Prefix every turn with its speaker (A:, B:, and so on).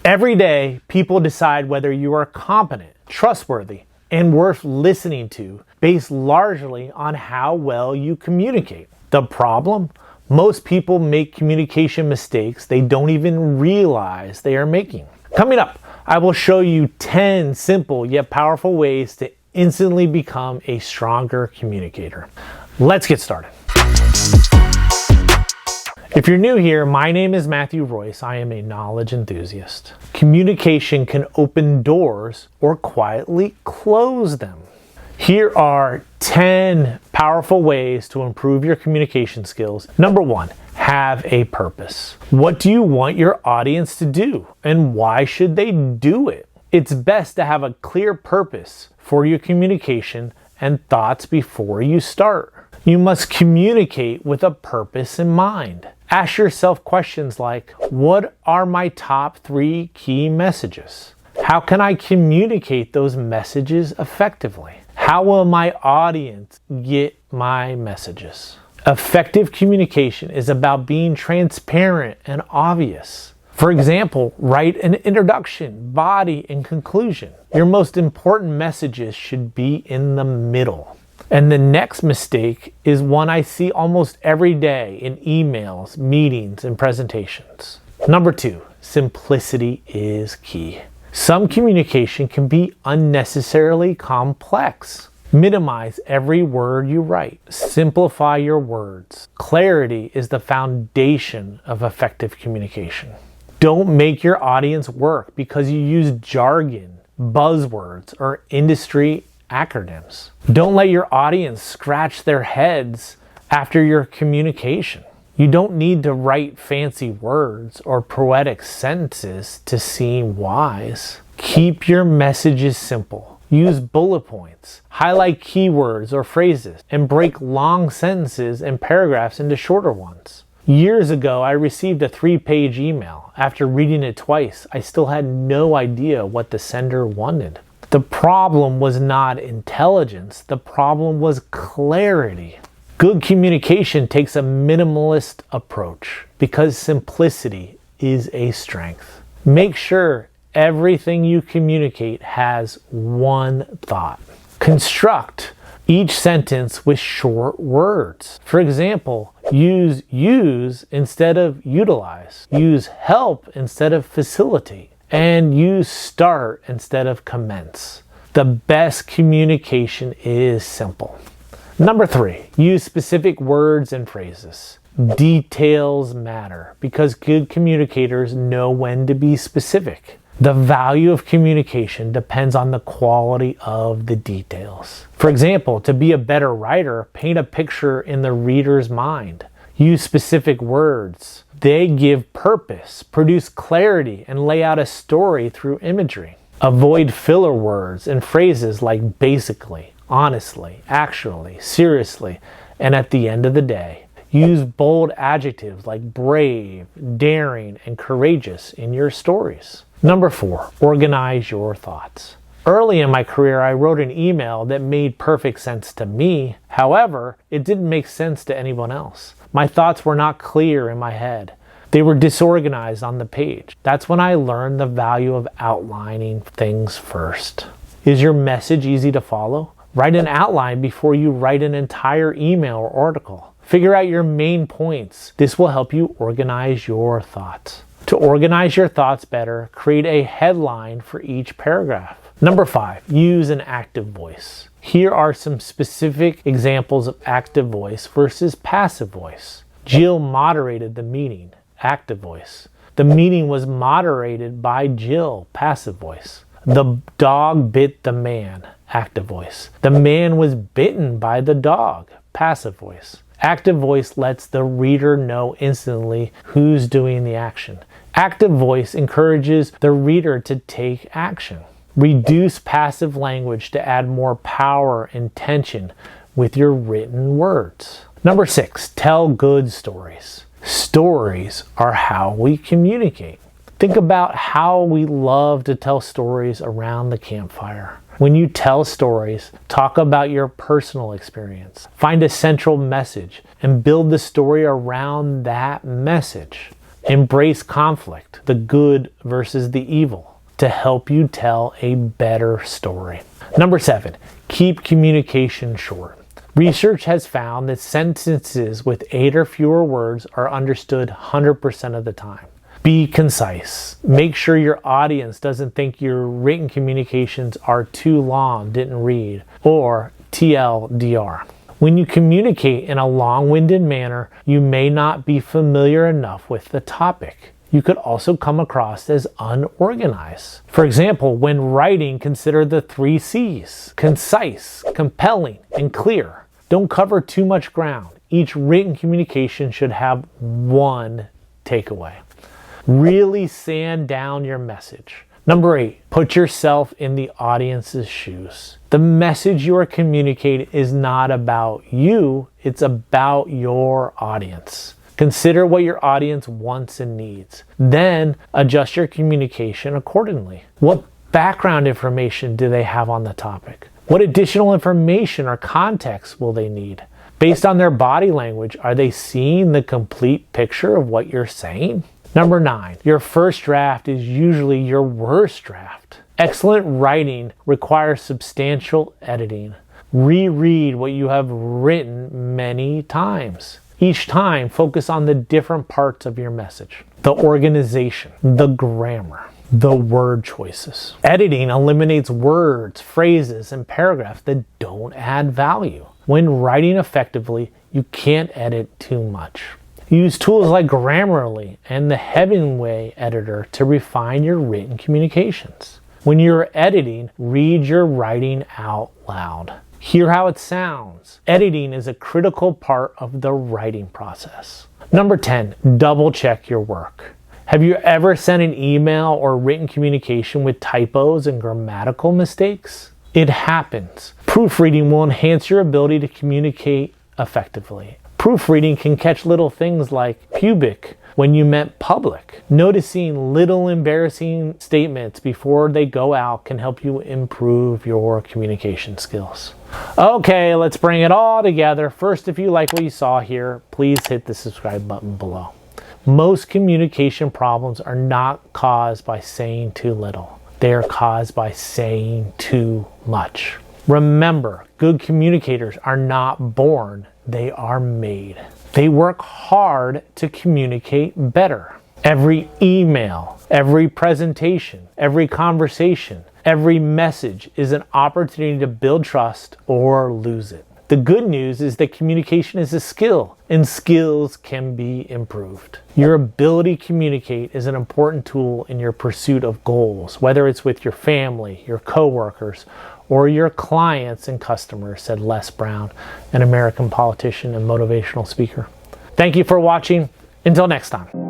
A: Every day, people decide whether you are competent, trustworthy, and worth listening to based largely on how well you communicate. The problem? Most people make communication mistakes they don't even realize they are making. Coming up, I will show you 10 simple yet powerful ways to instantly become a stronger communicator. Let's get started. If you're new here, my name is Matthew Royce. I am a knowledge enthusiast. Communication can open doors or quietly close them. Here are 10 powerful ways to improve your communication skills. Number 1, have a purpose. What do you want your audience to do, and why should they do it? It's best to have a clear purpose for your communication and thoughts before you start. You must communicate with a purpose in mind. Ask yourself questions like, what are my top 3 key messages? How can I communicate those messages effectively? How will my audience get my messages? Effective communication is about being transparent and obvious. For example, write an introduction, body, and conclusion. Your most important messages should be in the middle. And the next mistake is one I see almost every day in emails, meetings, and presentations. Number 2, simplicity is key. Some communication can be unnecessarily complex. Minimize every word you write. Simplify your words. Clarity is the foundation of effective communication. Don't make your audience work because you use jargon, buzzwords, or industry acronyms. Don't let your audience scratch their heads after your communication. You don't need to write fancy words or poetic sentences to seem wise. Keep your messages simple. Use bullet points, highlight keywords or phrases, and break long sentences and paragraphs into shorter ones. Years ago, I received a 3-page email. After reading it twice, I still had no idea what the sender wanted. The problem was not intelligence. The problem was clarity. Good communication takes a minimalist approach because simplicity is a strength. Make sure everything you communicate has one thought. Construct each sentence with short words. For example, use instead of utilize. Use help instead of facilitate. And use start instead of commence. The best communication is simple. Number 3, use specific words and phrases. Details matter because good communicators know when to be specific. The value of communication depends on the quality of the details. For example, to be a better writer, paint a picture in the reader's mind. Use specific words. They give purpose, produce clarity, and lay out a story through imagery. Avoid filler words and phrases like basically, honestly, actually, seriously, and at the end of the day. Use bold adjectives like brave, daring, and courageous in your stories. Number 4, organize your thoughts. Early in my career, I wrote an email that made perfect sense to me. However, it didn't make sense to anyone else. My thoughts were not clear in my head. They were disorganized on the page. That's when I learned the value of outlining things first. Is your message easy to follow? Write an outline before you write an entire email or article. Figure out your main points. This will help you organize your thoughts. To organize your thoughts better, create a headline for each paragraph. Number 5, use an active voice. Here are some specific examples of active voice versus passive voice. Jill moderated the meeting, active voice. The meeting was moderated by Jill, passive voice. The dog bit the man, active voice. The man was bitten by the dog, passive voice. Active voice lets the reader know instantly who's doing the action. Active voice encourages the reader to take action. Reduce passive language to add more power and tension with your written words. Number 6, tell good stories. Stories are how we communicate. Think about how we love to tell stories around the campfire. When you tell stories, talk about your personal experience. Find a central message and build the story around that message. Embrace conflict, the good versus the evil, to help you tell a better story. Number 7, keep communication short. Research has found that sentences with 8 or fewer words are understood 100% of the time. Be concise. Make sure your audience doesn't think your written communications are too long, didn't read, or TLDR. When you communicate in a long-winded manner, you may not be familiar enough with the topic. You could also come across as unorganized. For example, when writing, consider the 3 C's: concise, compelling, and clear. Don't cover too much ground. Each written communication should have one takeaway. Really sand down your message. Number 8, put yourself in the audience's shoes. The message you are communicating is not about you, it's about your audience. Consider what your audience wants and needs. Then adjust your communication accordingly. What background information do they have on the topic? What additional information or context will they need? Based on their body language, are they seeing the complete picture of what you're saying? Number 9, your first draft is usually your worst draft. Excellent writing requires substantial editing. Reread what you have written many times. Each time, focus on the different parts of your message. The organization, the grammar, the word choices. Editing eliminates words, phrases, and paragraphs that don't add value. When writing effectively, you can't edit too much. Use tools like Grammarly and the Hemingway editor to refine your written communications. When you're editing, read your writing out loud. Hear how it sounds. Editing is a critical part of the writing process. Number 10, double check your work. Have you ever sent an email or written communication with typos and grammatical mistakes? It happens. Proofreading will enhance your ability to communicate effectively. Proofreading can catch little things like pubic when you meant public. Noticing little embarrassing statements before they go out can help you improve your communication skills. Okay, let's bring it all together. First, if you like what you saw here, please hit the subscribe button below. Most communication problems are not caused by saying too little. They are caused by saying too much. Remember, good communicators are not born, they are made. They work hard to communicate better. Every email, every presentation, every conversation, every message is an opportunity to build trust or lose it. The good news is that communication is a skill, and skills can be improved. Your ability to communicate is an important tool in your pursuit of goals, whether it's with your family, your coworkers, or your clients and customers, said Les Brown, an American politician and motivational speaker. Thank you for watching. Until next time.